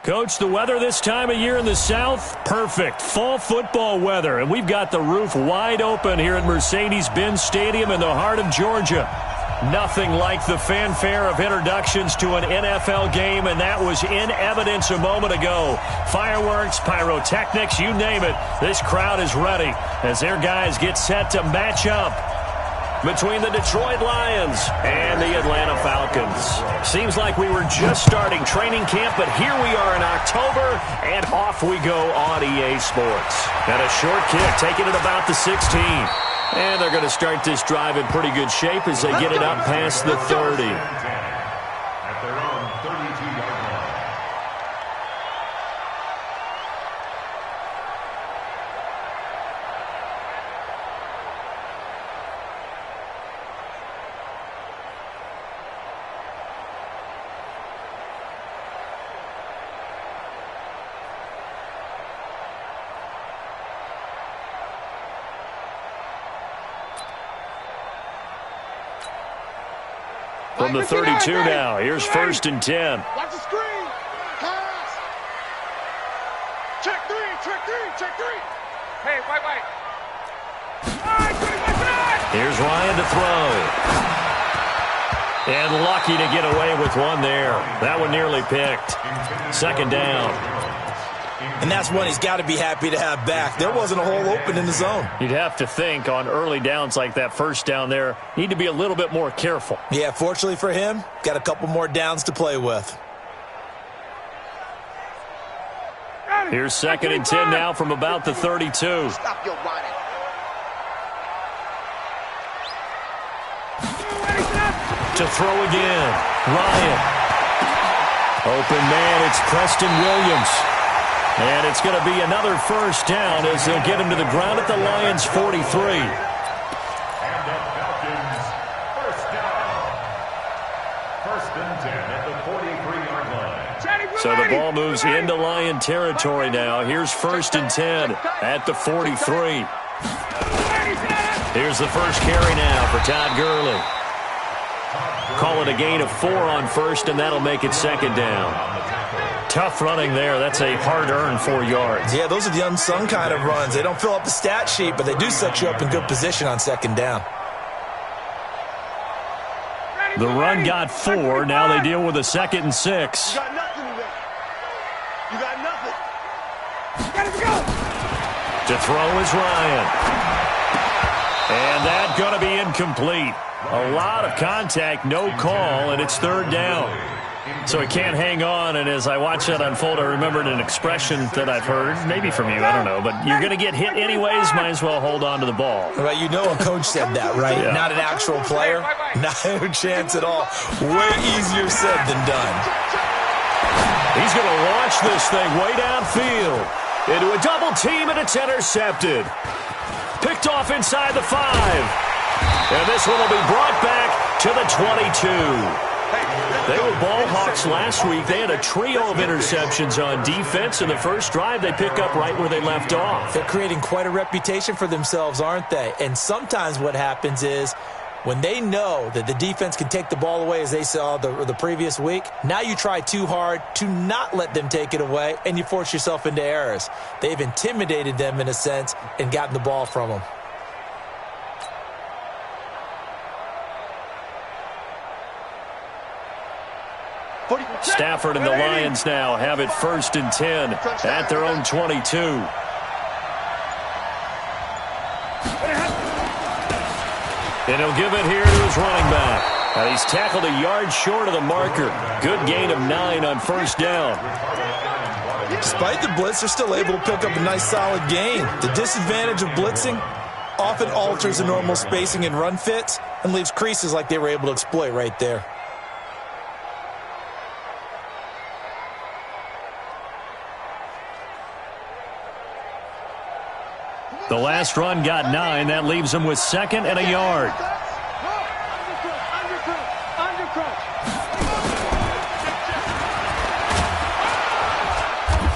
Coach, the weather this time of year in the South, perfect. Fall football weather, and we've got the roof wide open here at Mercedes-Benz Stadium in the heart of Georgia. Nothing like the fanfare of introductions to an NFL game, and that was in evidence a moment ago. Fireworks, pyrotechnics, you name it. This crowd is ready as their guys get set to match up between the Detroit Lions and the Atlanta Falcons. Seems like we were just starting training camp, but here we are in October, and off we go on EA Sports. And a short kick, taking it about the 16. And they're going to start this drive in pretty good shape as they get it up past the 30. At their own 32-yard line. From the 32 now, here's 1st and 10. Watch the screen. Pass. Check three. Hey, wait. Here's Ryan to throw. And lucky to get away with one there. That one nearly picked. 2nd down. And that's one he's got to be happy to have back. There wasn't a hole open in the zone. You'd have to think on early downs like that 1st down there, need to be a little bit more careful. Yeah, fortunately for him, got a couple more downs to play with. Here's 2nd and 10 now from about the 32. Stop your running. To throw again. Ryan. Open man, it's Preston Williams. And it's going to be another 1st down as they'll get him to the ground at the Lions' 43. And the Falcons, 1st down. 1st and 10 at the 43-yard line. So the ball moves into Lion territory now. Here's 1st and 10 at the 43. Here's the first carry now for Todd Gurley. Call it a gain of 4 on 1st, and that'll make it 2nd down. Tough running there. That's a hard-earned 4 yards. Yeah, those are the unsung kind of runs. They don't fill up the stat sheet, but they do set you up in good position on 2nd down. The run got 4. Now they deal with a 2nd and 6. You got nothing today. You got nothing. Gotta go. To throw is Ryan. And that's going to be incomplete. A lot of contact, no call, and it's 3rd down. So he can't hang on, and as I watch that unfold, I remembered an expression that I've heard, maybe from you, I don't know, but you're going to get hit anyways, might as well hold on to the ball. Right, you know a coach said that, right? Yeah. Not an actual player. Not a chance at all. Way easier said than done. He's going to launch this thing way downfield into a double team, and it's intercepted. Picked off inside the 5. And this one will be brought back to the 22. They were ball hawks last week. They had a trio of interceptions on defense. In the first drive, they pick up right where they left off. They're creating quite a reputation for themselves, aren't they? And sometimes what happens is when they know that the defense can take the ball away, as they saw the previous week, now you try too hard to not let them take it away, and you force yourself into errors. They've intimidated them in a sense and gotten the ball from them. Stafford and the Lions now have it 1st and 10 at their own 22. And he'll give it here to his running back. And he's tackled a yard short of the marker. Good gain of 9 on 1st down. Despite the blitz, they're still able to pick up a nice solid gain. The disadvantage of blitzing often alters the normal spacing and run fits and leaves creases like they were able to exploit right there. The last run got 9. That leaves him with 2nd and a yard.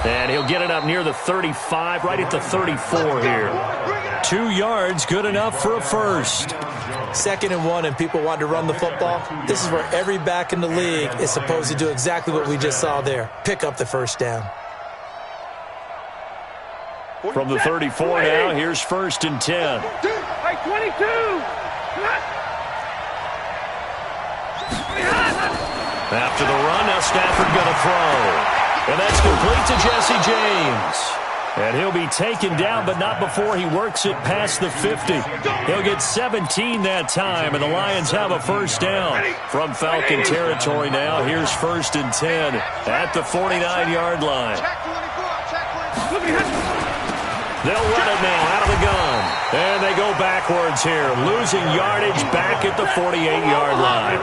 And he'll get it up near the 35, right at the 34 here. 2 yards, good enough for a 1st. 2nd and 1 and people want to run the football, this is where every back in the league is supposed to do exactly what we just saw there. Pick up the first down. From the 34 now, here's 1st and 10. Hey, 22! After the run, now Stafford going to throw. And that's complete to Jesse James. And he'll be taken down, but not before he works it past the 50. He'll get 17 that time, and the Lions have a first down. From Falcon territory now, here's 1st and 10 at the 49-yard line. They'll run it now out of the gun. And they go backwards here, losing yardage back at the 48-yard line.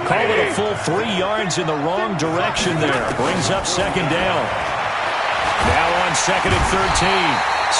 Called it a full 3 yards in the wrong direction there. Brings up 2nd down. Now on 2nd and 13.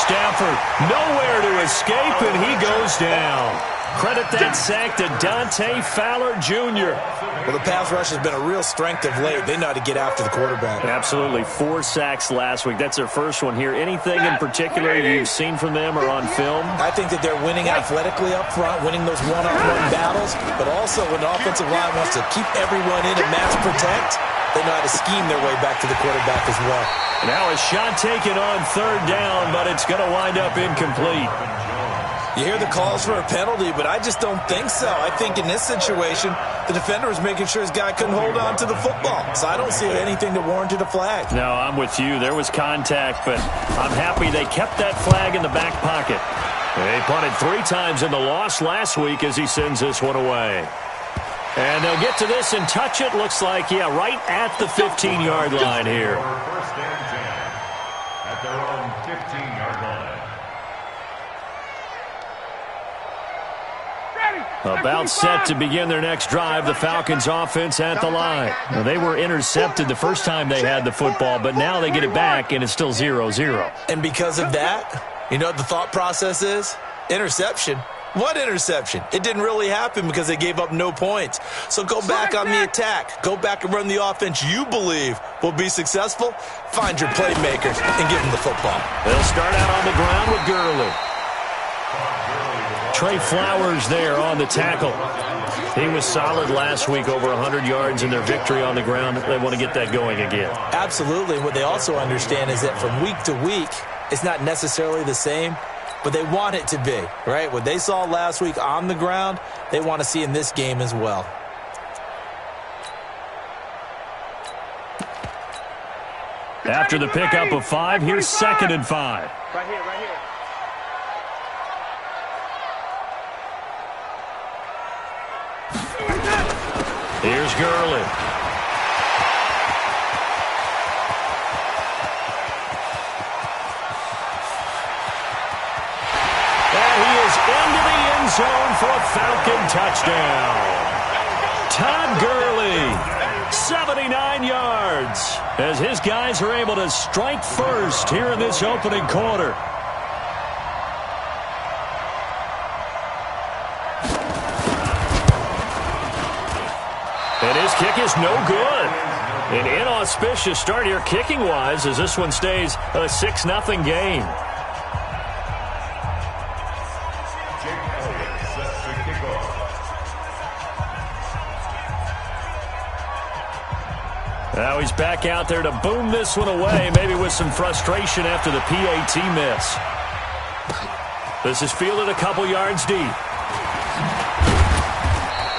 Stafford nowhere to escape, and he goes down. Credit that sack to Dante Fowler Jr. Well, the pass rush has been a real strength of late. They know how to get after the quarterback. Absolutely. 4 sacks last week. That's their first one here. Anything in particular you've seen from them or on film? I think that they're winning athletically up front, winning those one-on-one battles, but also when the offensive line wants to keep everyone in and mass protect, they know how to scheme their way back to the quarterback as well. Now a shot taken on 3rd down, but it's going to wind up incomplete. You hear the calls for a penalty, but I just don't think so. I think in this situation, the defender was making sure his guy couldn't hold on to the football. So I don't see anything that warranted a flag. No, I'm with you. There was contact, but I'm happy they kept that flag in the back pocket. They punted 3 times in the loss last week as he sends this one away. And they'll get to this and touch it. Looks like, yeah, right at the 15-yard line here. 1st and 10 at their own 15-yard line. About set to begin their next drive, the Falcons offense at the line. Now, they were intercepted the first time they had the football, but now they get it back, and it's still 0-0. And because of that, you know what the thought process is? Interception. What interception? It didn't really happen because they gave up no points. So go back on the attack. Go back and run the offense you believe will be successful. Find your playmakers and give them the football. They'll start out on the ground with Gurley. Trey Flowers there on the tackle. He was solid last week, over 100 yards in their victory on the ground. They want to get that going again. Absolutely. What they also understand is that from week to week, it's not necessarily the same, but they want it to be, right? What they saw last week on the ground, they want to see in this game as well. After the pickup of 5, here's 2nd and 5. Right here, right here. Here's Gurley. And he is into the end zone for a Falcon touchdown. Todd Gurley, 79 yards, as his guys are able to strike first here in this opening quarter. And his kick is no good. An inauspicious start here kicking-wise as this one stays a 6-0 game. Now he's back out there to boom this one away, maybe with some frustration after the PAT miss. This is fielded a couple yards deep.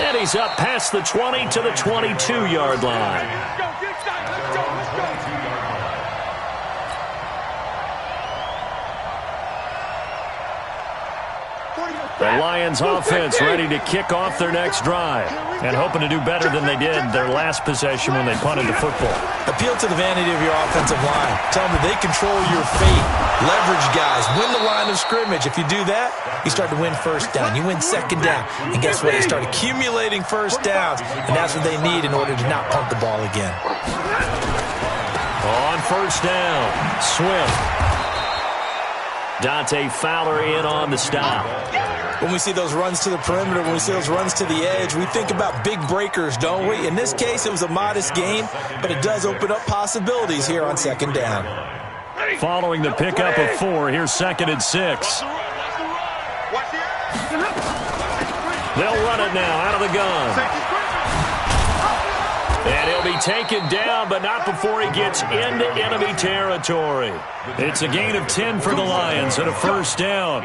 And he's up past the 20 to the 22-yard line. The Lions offense ready to kick off their next drive and hoping to do better than they did their last possession when they punted the football. Appeal to the vanity of your offensive line. Tell them that they control your fate. Leverage guys. Win the line of scrimmage. If you do that, you start to win first down. You win second down. And guess what? They start accumulating first downs. And that's what they need in order to not punt the ball again. On first down, Swift. Dante Fowler in on the stop. When we see those runs to the perimeter, when we see those runs to the edge, we think about big breakers, don't we? In this case, it was a modest game, but it does open up possibilities here on second down. Following the pickup of 4, here's 2nd and 6. They'll run it now out of the gun. And he'll be taken down, but not before he gets into enemy territory. It's a gain of 10 for the Lions and a first down.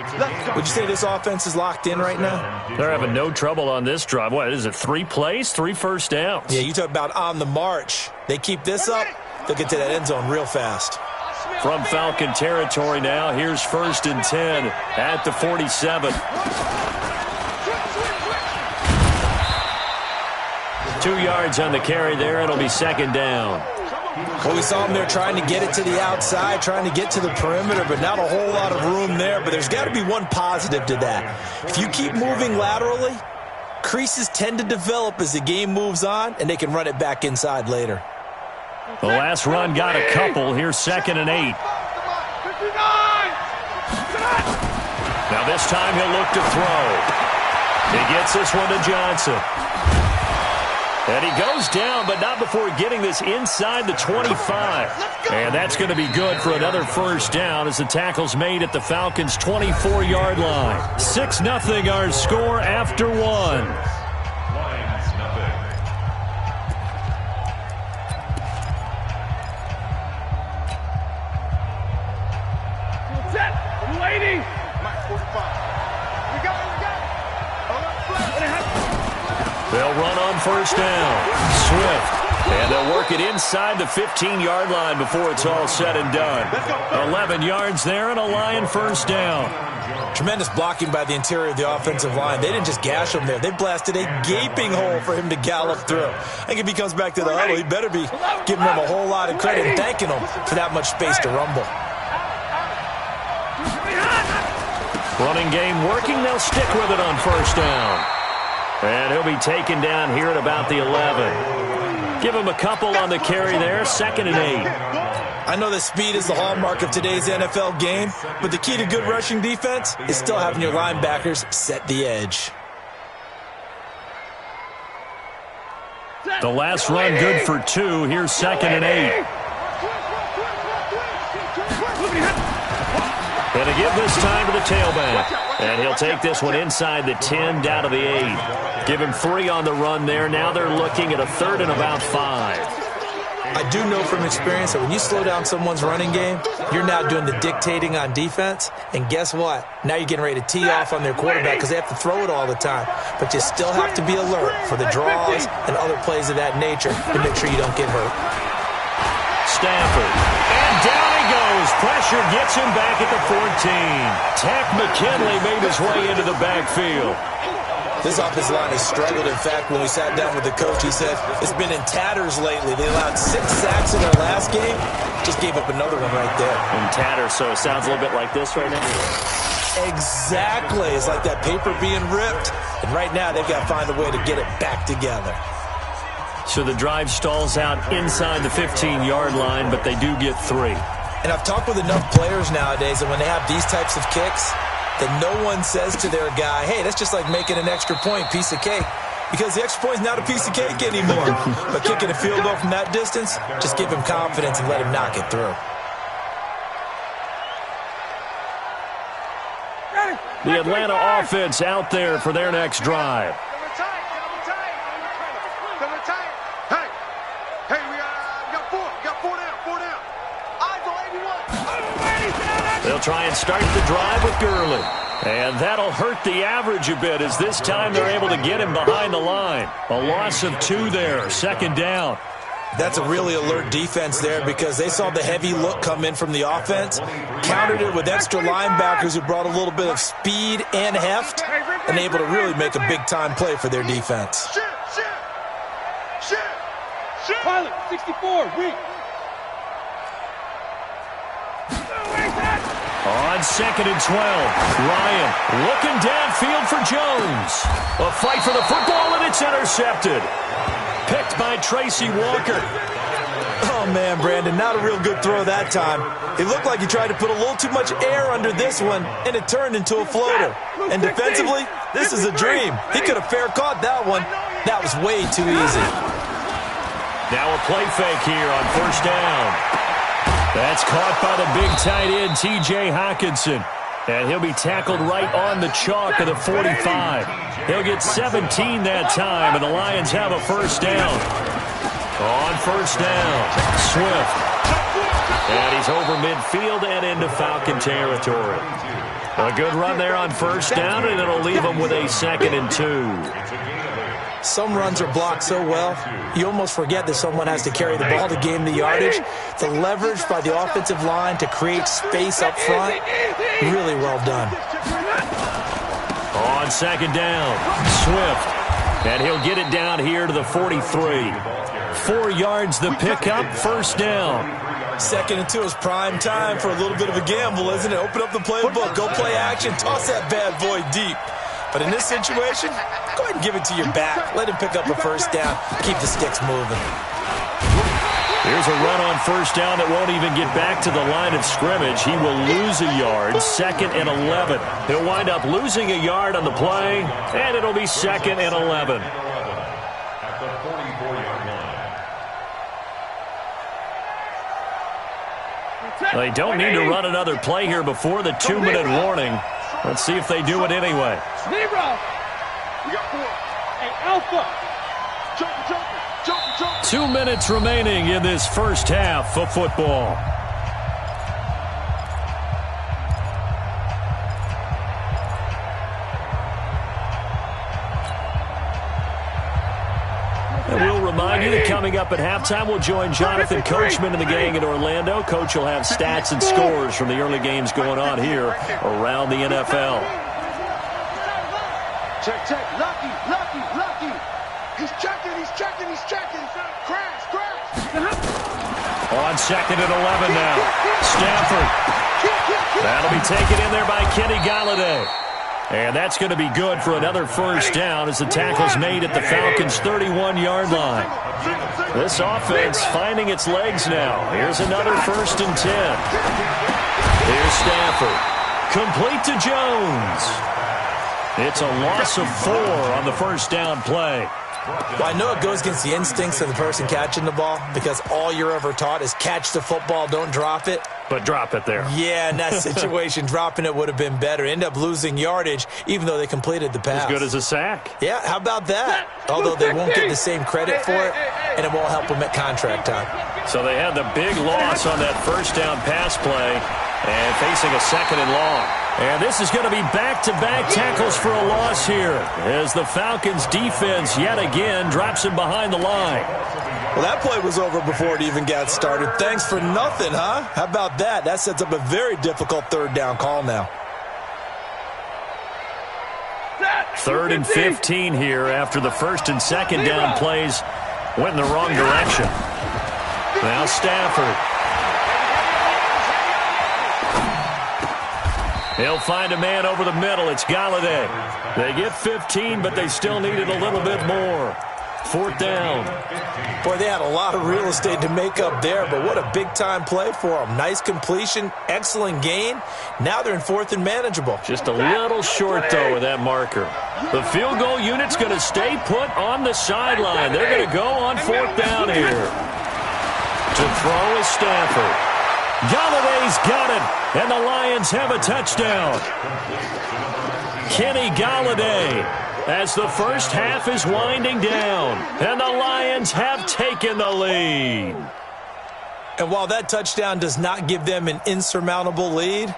Would you say this offense is locked in right now? They're having no trouble on this drive. What is it, 3 plays, 3 first downs? Yeah, you talk about on the march. They keep this up, they'll get to that end zone real fast. From Falcon territory now, here's 1st and 10 at the 47. 2 yards on the carry there. It'll be 2nd down. Well, we saw him there trying to get it to the outside, trying to get to the perimeter, but not a whole lot of room there. But there's got to be one positive to that. If you keep moving laterally, creases tend to develop as the game moves on, and they can run it back inside later. The last run got a couple. Here's 2nd and 8. Now this time he'll look to throw. He gets this one to Johnson. And he goes down, but not before getting this inside the 25. And that's going to be good for another first down as the tackle's made at the Falcons' 24-yard line. 6-0 our score after 1. Lions, nothing. Set. Lady. Mike 45. We got it. They'll run on first down. Swift. And they'll work it inside the 15-yard line before it's all said and done. 11 yards there and a Lion first down. Tremendous blocking by the interior of the offensive line. They didn't just gash him there. They blasted a gaping hole for him to gallop through. I think if he comes back to the huddle, he better be giving them a whole lot of credit and thanking them for that much space to rumble. Running game working. They'll stick with it on first down. And he'll be taken down here at about the 11. Give him a couple on the carry there. 2nd and 8. I know that speed is the hallmark of today's NFL game, but the key to good rushing defense is still having your linebackers set the edge. The last run good for 2. Here's 2nd and 8. And to give this time to the tailback. And he'll take this one inside the 10 down to the 8. Give him 3 on the run there. Now they're looking at a 3rd and about 5. I do know from experience that when you slow down someone's running game, you're now doing the dictating on defense. And guess what? Now you're getting ready to tee off on their quarterback because they have to throw it all the time. But you still have to be alert for the draws and other plays of that nature to make sure you don't get hurt. Stafford. And down he goes. Pressure gets him back at the 14. Tack McKinley made his way into the backfield. This offensive line has struggled. In fact, when we sat down with the coach, he said it's been in tatters lately. They allowed 6 sacks in their last game. Just gave up another one right there. In tatters, so it sounds a little bit like this right now. Exactly. It's like that paper being ripped. And right now, they've got to find a way to get it back together. So the drive stalls out inside the 15-yard line, but they do get 3. And I've talked with enough players nowadays that when they have these types of kicks, that no one says to their guy, hey, that's just like making an extra point, piece of cake. Because the extra point is not a piece of cake anymore. But kicking a field goal from that distance, just give him confidence and let him knock it through. The Atlanta offense out there for their next drive. They'll try and start the drive with Gurley. And that'll hurt the average a bit as this time they're able to get him behind the line. A loss of 2 there, 2nd down. That's a really alert defense there because they saw the heavy look come in from the offense, countered it with extra linebackers who brought a little bit of speed and heft, and able to really make a big-time play for their defense. Pilot, 64, weak. On 2nd and 12, Ryan looking downfield for Jones. A fight for the football, and it's intercepted. Picked by Tracy Walker. Oh, man, Brandon, not a real good throw that time. It looked like he tried to put a little too much air under this one, and it turned into a floater. And defensively, this is a dream. He could have fair caught that one. That was way too easy. Now a play fake here on first down. That's caught by the big tight end, T.J. Hockenson. And he'll be tackled right on the chalk of the 45. He'll get 17 that time, and the Lions have a first down. On first down, Swift. And he's over midfield and into Falcon territory. A good run there on first down, and it'll leave them with a 2nd and 2. Some runs are blocked so well, you almost forget that someone has to carry the ball to gain the yardage. The leverage by the offensive line to create space up front, really well done. On 2nd down, Swift. And he'll get it down here to the 43. 4 yards the pickup, first down. 2nd and 2 is prime time for a little bit of a gamble, isn't it? Open up the playbook, go play action, toss that bad boy deep. But in this situation, go ahead and give it to your back. Let him pick up a first down. Keep the sticks moving. Here's a run on first down that won't even get back to the line of scrimmage. He will lose a yard, 2nd and 11. He'll wind up losing a yard on the play, and it'll be 2nd and 11. At the 44-yard line. They don't need to run another play here before the 2-minute warning. Let's see if they do it anyway. Zero. We got 4. Hey, Alpha. Jump. 2 minutes remaining in this first half of football. And we'll remind you that coming up at halftime, we'll join Jonathan Coachman and the gang in Orlando. Coach will have stats and scores from the early games going on here around the NFL. Check. Lucky. He's checking. Crash. On 2nd and 11 now. Stafford. That'll be taken in there by Kenny Galladay. And that's going to be good for another first down as the tackle's made at the Falcons' 31-yard line. This offense finding its legs now. Here's another 1st and 10. Here's Stafford. Complete to Jones. It's a loss of 4 on the first down play. Well, I know it goes against the instincts of the person catching the ball because all you're ever taught is catch the football, don't drop it. But drop it there. Yeah, in that situation, dropping it would have been better. End up losing yardage, even though they completed the pass. As good as a sack. Yeah, how about that? Although they won't get the same credit for it, and it won't help them at contract time. So they had the big loss on that first down pass play and facing a 2nd and long. And this is going to be back-to-back tackles for a loss here as the Falcons defense yet again drops him behind the line. Well, that play was over before it even got started. Thanks for nothing, huh? How about that? That sets up a very difficult 3rd down call now. 3rd and 15 here after the 1st and 2nd down plays went in the wrong direction. Now Stafford. He'll find a man over the middle. It's Galladay. They get 15, but they still needed a little bit more. 4th down. Boy, they had a lot of real estate to make up there, but what a big-time play for them. Nice completion, excellent gain. Now they're in 4th and manageable. Just a little short, though, with that marker. The field goal unit's going to stay put on the sideline. They're going to go on 4th down here. To throw is Stafford. Galladay's got it, and the Lions have a touchdown. Kenny Galladay, as the first half is winding down, and the Lions have taken the lead. And while that touchdown does not give them an insurmountable lead,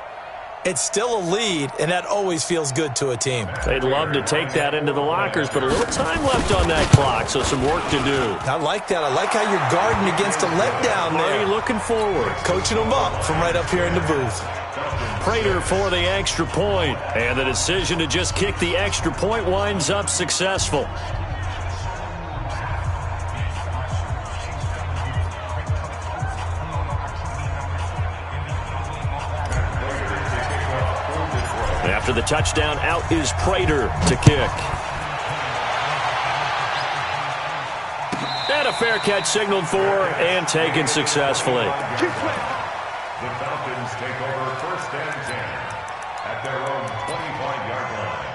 it's still a lead, and that always feels good to a team. They'd love to take that into the lockers, but a little time left on that clock, so some work to do. I like that. I like how you're guarding against a letdown there. Already looking forward. Coaching them up from right up here in the booth. Prater for the extra point, and the decision to just kick the extra point winds up successful. After the touchdown, out is Prater to kick. And a fair catch signaled for and taken successfully. The Falcons take over 1st and 10 at their own 25-yard line.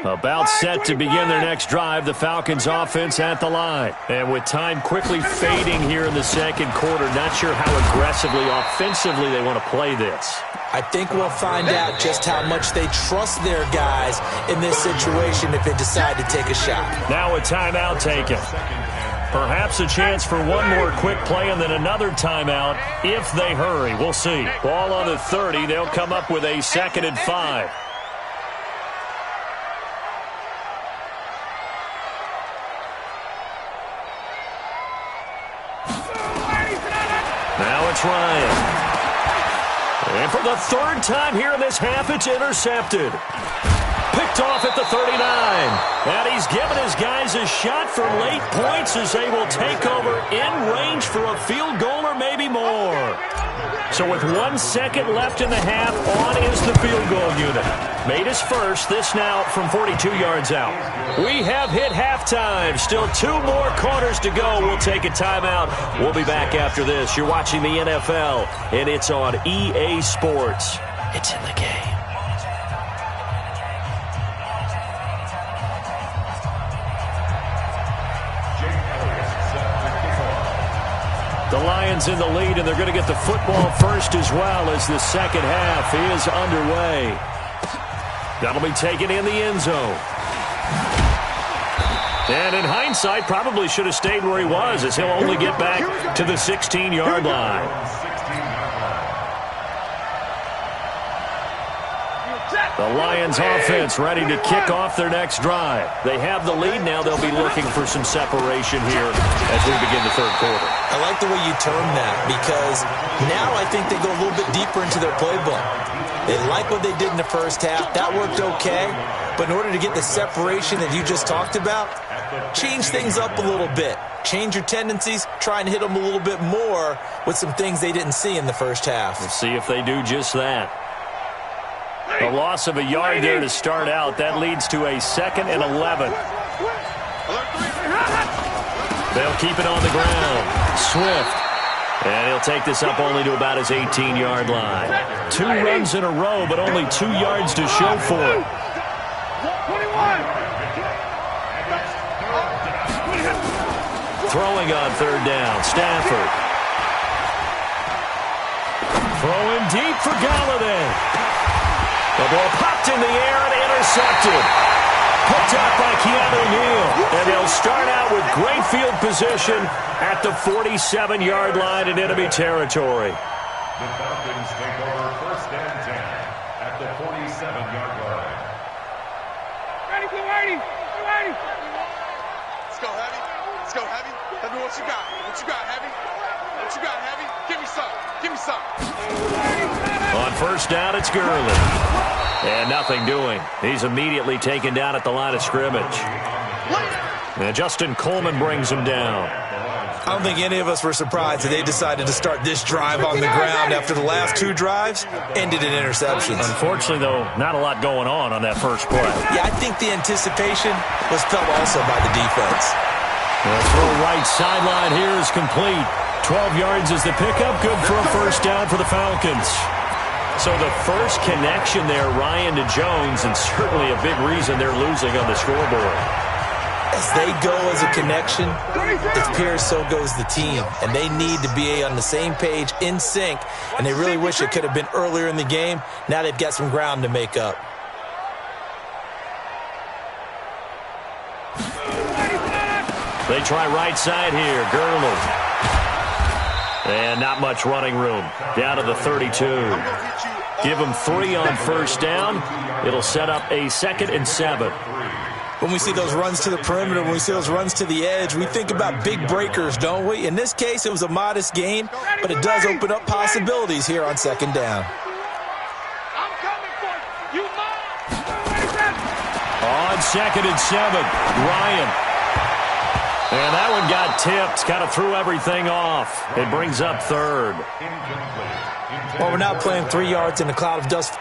About set to begin their next drive, the Falcons offense at the line. And with time quickly fading here in the second quarter, not sure how aggressively, offensively they want to play this. I think we'll find out just how much they trust their guys in this situation if they decide to take a shot. Now a timeout taken. Perhaps a chance for one more quick play and then another timeout if they hurry. We'll see. Ball on the 30. They'll come up with a 2nd and 5. Now it's Ryan. And for the 3rd time here in this half, it's intercepted. Picked off at the 39. And he's given his guys a shot for late points as they will take over in range for a field goal or maybe more. So with 1 second left in the half, on is the field goal unit. Made his first, this now from 42 yards out. We have hit halftime. Still 2 more quarters to go. We'll take a timeout. We'll be back after this. You're watching the NFL, and it's on EA Sports. It's in the game. The Lions in the lead, and they're going to get the football first as well as the second half is underway. That'll be taken in the end zone. And in hindsight, probably should have stayed where he was as he'll only get back to the 16-yard line. The Lions offense ready to kick off their next drive. They have the lead now. They'll be looking for some separation here as we begin the third quarter. I like the way you term that because now I think they go a little bit deeper into their playbook. They like what they did in the first half. That worked okay. But in order to get the separation that you just talked about, change things up a little bit. Change your tendencies. Try and hit them a little bit more with some things they didn't see in the first half. We'll see if they do just that. A loss of a yard there to start out. That leads to a 2nd and 11. They'll keep it on the ground. Swift. And he'll take this up only to about his 18-yard line. 2 runs in a row, but only 2 yards to show for it. Throwing on 3rd down. Stafford. Throwing deep for Galladay. The ball popped in the air and intercepted. Picked up by Keanu Neal. And they'll start out with great field position at the 47-yard line in enemy territory. The Falcons take over 1st and 10 at the 47-yard line. Ready, get ready, get ready. Let's go, Heavy. Let's go, Heavy. Tell me what you got. What you got, Heavy? What you got, Heavy? Give me some. Give me some. On 1st down, it's Gurley. And nothing doing. He's immediately taken down at the line of scrimmage. And Justin Coleman brings him down. I don't think any of us were surprised that they decided to start this drive on the ground after the last 2 drives ended in interceptions. Unfortunately, though, not a lot going on that first play. Yeah, I think the anticipation was felt also by the defense. The throw right sideline here is complete. 12 yards is the pickup. Good for a 1st down for the Falcons. So the first connection there, Ryan to Jones, and certainly a big reason they're losing on the scoreboard. As they go as a connection, it appears so goes the team. And they need to be on the same page, in sync. And they really wish it could have been earlier in the game. Now they've got some ground to make up. They try right side here. Gurley. And not much running room. Down to the 32. Give them 3 on 1st down. It'll set up a 2nd and 7. When we see those runs to the perimeter, when we see those runs to the edge, we think about big breakers, don't we? In this case, it was a modest gain, but it does open up possibilities here on 2nd down. I'm coming for you. On 2nd and 7, Ryan. And that one got tipped, kind of threw everything off. It brings up 3rd. Well, we're now playing 3 yards in a cloud of dust.